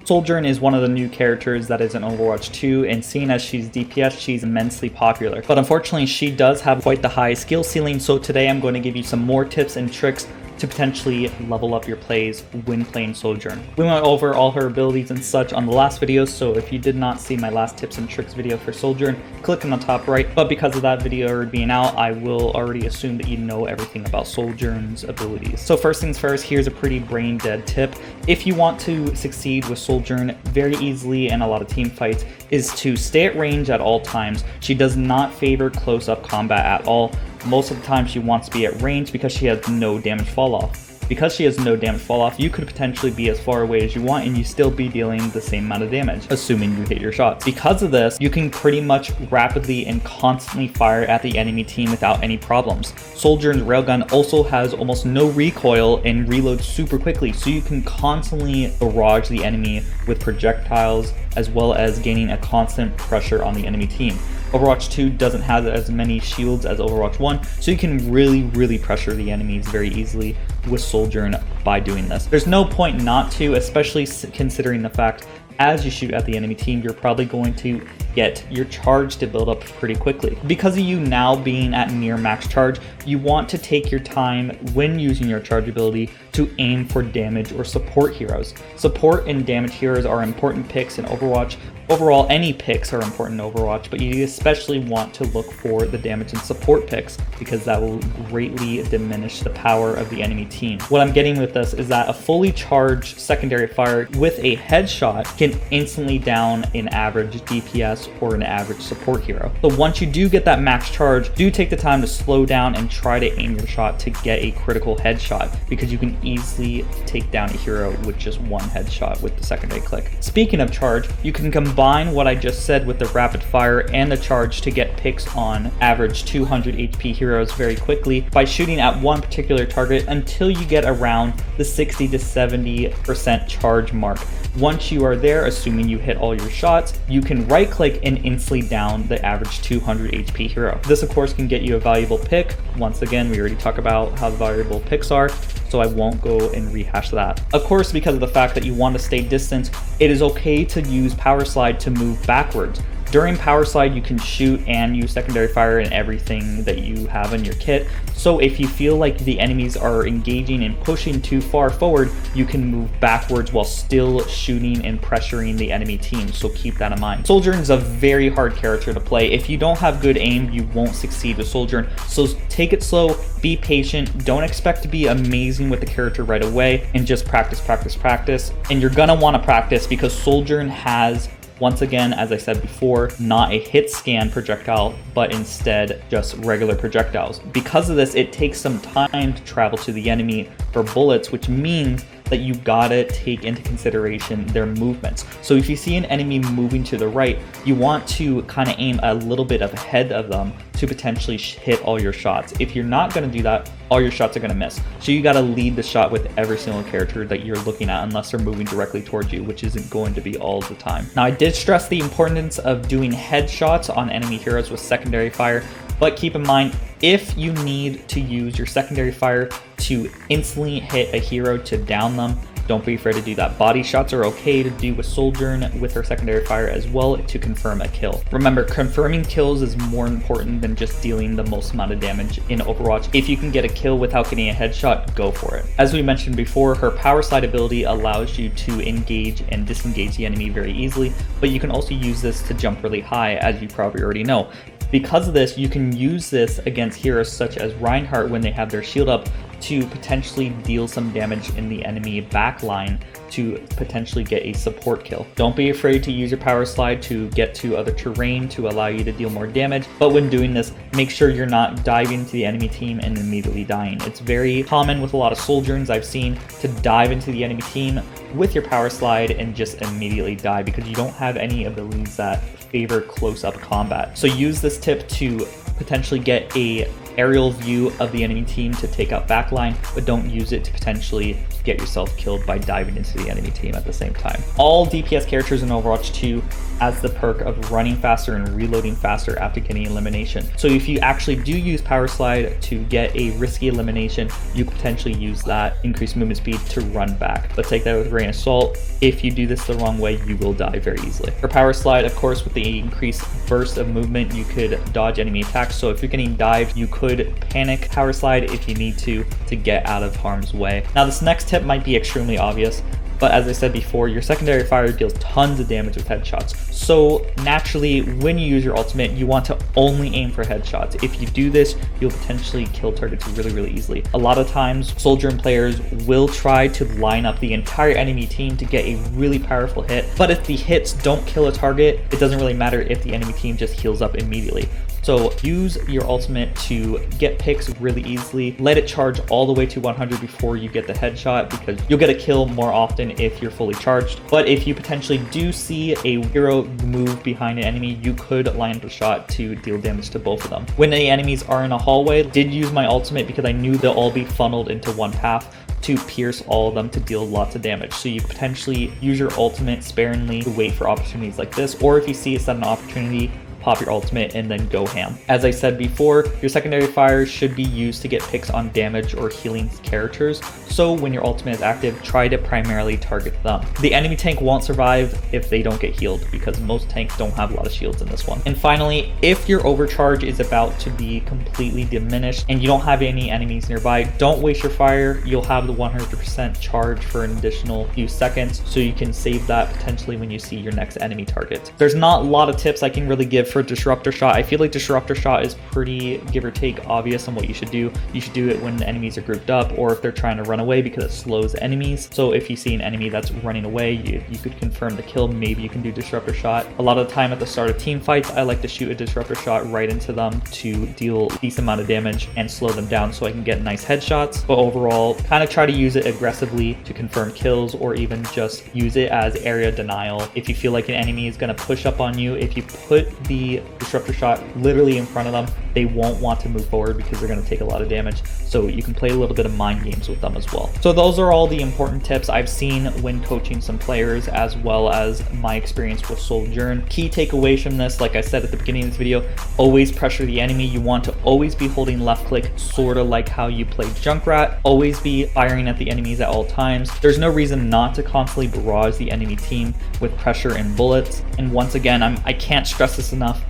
Sojourn is one of the new characters that is in Overwatch 2, and seeing as she's DPS, she's immensely popular. But unfortunately, she does have quite the high skill ceiling, so today I'm going to give you some more tips and tricks to potentially level up your plays when playing Sojourn. We went over all her abilities and such on the last video, so if you did not see my last tips and tricks video for Sojourn, click on the top right. But because of that video already being out, I will already assume that you know everything about Sojourn's abilities. So first things first, here's a pretty brain dead tip. If you want to succeed with Sojourn very easily in a lot of team fights, is to stay at range at all times. She does not favor close-up combat at all. Most of the time she wants to be at range because she has no damage fall off. Because she has no damage fall off, you could potentially be as far away as you want and you still be dealing the same amount of damage, assuming you hit your shots. Because of this, you can pretty much rapidly and constantly fire at the enemy team without any problems. Sojourn's railgun also has almost no recoil and reloads super quickly, so you can constantly barrage the enemy with projectiles as well as gaining a constant pressure on the enemy team. Overwatch 2 doesn't have as many shields as Overwatch 1, so you can really pressure the enemies very easily with Sojourn by doing this. There's no point not to, especially considering the fact as you shoot at the enemy team, you're probably going to get your charge to build up pretty quickly. Because of you now being at near max charge, you want to take your time when using your charge ability to aim for damage or support heroes. Support and damage heroes are important picks in Overwatch. Overall, any picks are important in Overwatch, but you especially want to look for the damage and support picks because that will greatly diminish the power of the enemy team. What I'm getting with this is that a fully charged secondary fire with a headshot can instantly down an average DPS or an average support hero. So once you do get that max charge, do take the time to slow down and try to aim your shot to get a critical headshot because you can easily take down a hero with just one headshot with the secondary click. Speaking of charge, you can combine what I just said with the rapid fire and the charge to get picks on average 200 HP heroes very quickly by shooting at one particular target until you get around the 60 to 70% charge mark. Once you are there, assuming you hit all your shots, you can right click and instantly down the average 200 HP hero. This of course can get you a valuable pick. Once again, we already talked about how valuable picks are, so I won't go and rehash that. Of course, because of the fact that you want to stay distant, it is okay to use power slide to move backwards. During power slide, you can shoot and use secondary fire and everything that you have in your kit. So if you feel like the enemies are engaging and pushing too far forward, you can move backwards while still shooting and pressuring the enemy team. So keep that in mind. Sojourn is a very hard character to play. If you don't have good aim, you won't succeed with Sojourn. So take it slow, be patient. Don't expect to be amazing with the character right away and just practice. And you're gonna wanna practice because Sojourn has, once again, as I said before, not a hit scan projectile, but instead just regular projectiles. Because of this, it takes some time to travel to the enemy for bullets, which means that you gotta take into consideration their movements. So if you see an enemy moving to the right, you want to kind of aim a little bit ahead of them to potentially hit all your shots. If you're not gonna do that, all your shots are gonna miss. So you gotta lead the shot with every single character that you're looking at unless they're moving directly towards you, which isn't going to be all the time. Now I did stress the importance of doing headshots on enemy heroes with secondary fire, but keep in mind, if you need to use your secondary fire to instantly hit a hero to down them, don't be afraid to do that. Body shots are okay to do with Sojourn with her secondary fire as well to confirm a kill. Remember, confirming kills is more important than just dealing the most amount of damage in Overwatch. If you can get a kill without getting a headshot, go for it. As we mentioned before, her power slide ability allows you to engage and disengage the enemy very easily, but you can also use this to jump really high, as you probably already know. Because of this, you can use this against heroes such as Reinhardt when they have their shield up to potentially deal some damage in the enemy backline to potentially get a support kill. Don't be afraid to use your power slide to get to other terrain to allow you to deal more damage, but when doing this, make sure you're not diving into the enemy team and immediately dying. It's very common with a lot of Sojourns I've seen to dive into the enemy team with your power slide and just immediately die because you don't have any abilities that favor close-up combat. So use this tip to potentially get a aerial view of the enemy team to take out backline, but don't use it to potentially get yourself killed by diving into the enemy team at the same time. All DPS characters in Overwatch 2 has the perk of running faster and reloading faster after getting elimination. So if you actually do use Power Slide to get a risky elimination, you could potentially use that increased movement speed to run back. But take that with a grain of salt. If you do this the wrong way, you will die very easily. For Power Slide, of course, with the increased burst of movement, you could dodge enemy attacks. So if you're getting dived, you could panic Power Slide if you need to get out of harm's way. Now, this next tip might be extremely obvious, but as I said before, your secondary fire deals tons of damage with headshots. So naturally, when you use your ultimate, you want to only aim for headshots. If you do this, you'll potentially kill targets really easily. A lot of times, Soldier and players will try to line up the entire enemy team to get a really powerful hit. But if the hits don't kill a target, it doesn't really matter if the enemy team just heals up immediately. So use your ultimate to get picks really easily. Let it charge all the way to 100 before you get the headshot, because you'll get a kill more often if you're fully charged. But if you potentially do see a hero move behind an enemy, you could line up a shot to deal damage to both of them. When the enemies are in a hallway, I did use my ultimate because I knew they'll all be funneled into one path to pierce all of them to deal lots of damage. So you potentially use your ultimate sparingly to wait for opportunities like this, or if you see a sudden opportunity, pop your ultimate and then go ham. As I said before, your secondary fire should be used to get picks on damage or healing characters. So when your ultimate is active, try to primarily target them. The enemy tank won't survive if they don't get healed, because most tanks don't have a lot of shields in this one. And finally, if your overcharge is about to be completely diminished and you don't have any enemies nearby, don't waste your fire. You'll have the 100% charge for an additional few seconds, so you can save that potentially when you see your next enemy target. There's not a lot of tips I can really give for Disruptor Shot. I feel like Disruptor Shot is pretty, give or take, obvious on what you should do. You should do it when the enemies are grouped up or if they're trying to run away, because it slows enemies. So if you see an enemy that's running away, you could confirm the kill. Maybe you can do Disruptor Shot. A lot of the time at the start of team fights, I like to shoot a Disruptor Shot right into them to deal a decent amount of damage and slow them down so I can get nice headshots. But overall, kind of try to use it aggressively to confirm kills, or even just use it as area denial. If you feel like an enemy is going to push up on you, if you put the Disruptor Shot literally in front of them, they won't want to move forward because they're going to take a lot of damage. So you can play a little bit of mind games with them as well. So those are all the important tips I've seen when coaching some players, as well as my experience with Sojourn. Key takeaways from this, like I said at the beginning of this video, always pressure the enemy. You want to always be holding left click, sort of like how you play Junkrat. Always be firing at the enemies at all times. There's no reason not to constantly barrage the enemy team with pressure and bullets. And once again, I can't stress this enough.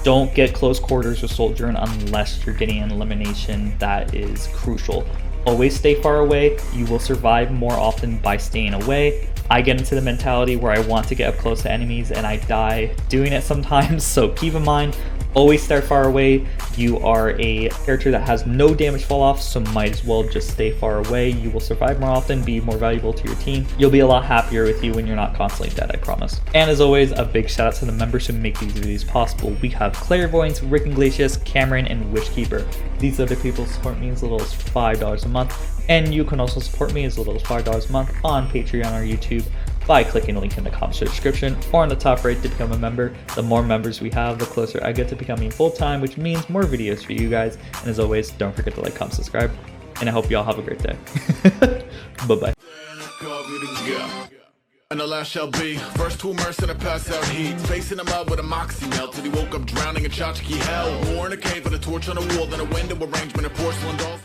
Don't get close quarters with Sojourn unless you're getting an elimination that is crucial. Always stay far away. You will survive more often by staying away. I get into the mentality where I want to get up close to enemies and I die doing it sometimes, so keep in mind, always start far away. You are a character that has no damage fall off, so might as well just stay far away. You will survive more often, be more valuable to your team. You'll be a lot happier with you when you're not constantly dead, I promise. And as always, a big shout out to the members who make these videos possible. We have Clairvoyance, Rick Iglesias, Cameron, and Wishkeeper. These other people support me as little as $5 a month, and you can also support me as little as $5 a month on Patreon or YouTube by clicking the link in the comment description or on the top right to become a member. The more members we have, the closer I get to becoming full-time, which means more videos for you guys. And as always, don't forget to like, comment, subscribe, and I hope you all have a great day. Bye-bye. And the last shall be first to immerse in a pass out heat, facing him out with a moxie melt till he woke up drowning in tchotchke hell. War in a cave with a torch on a wall, then a window arrangement of porcelain dolls.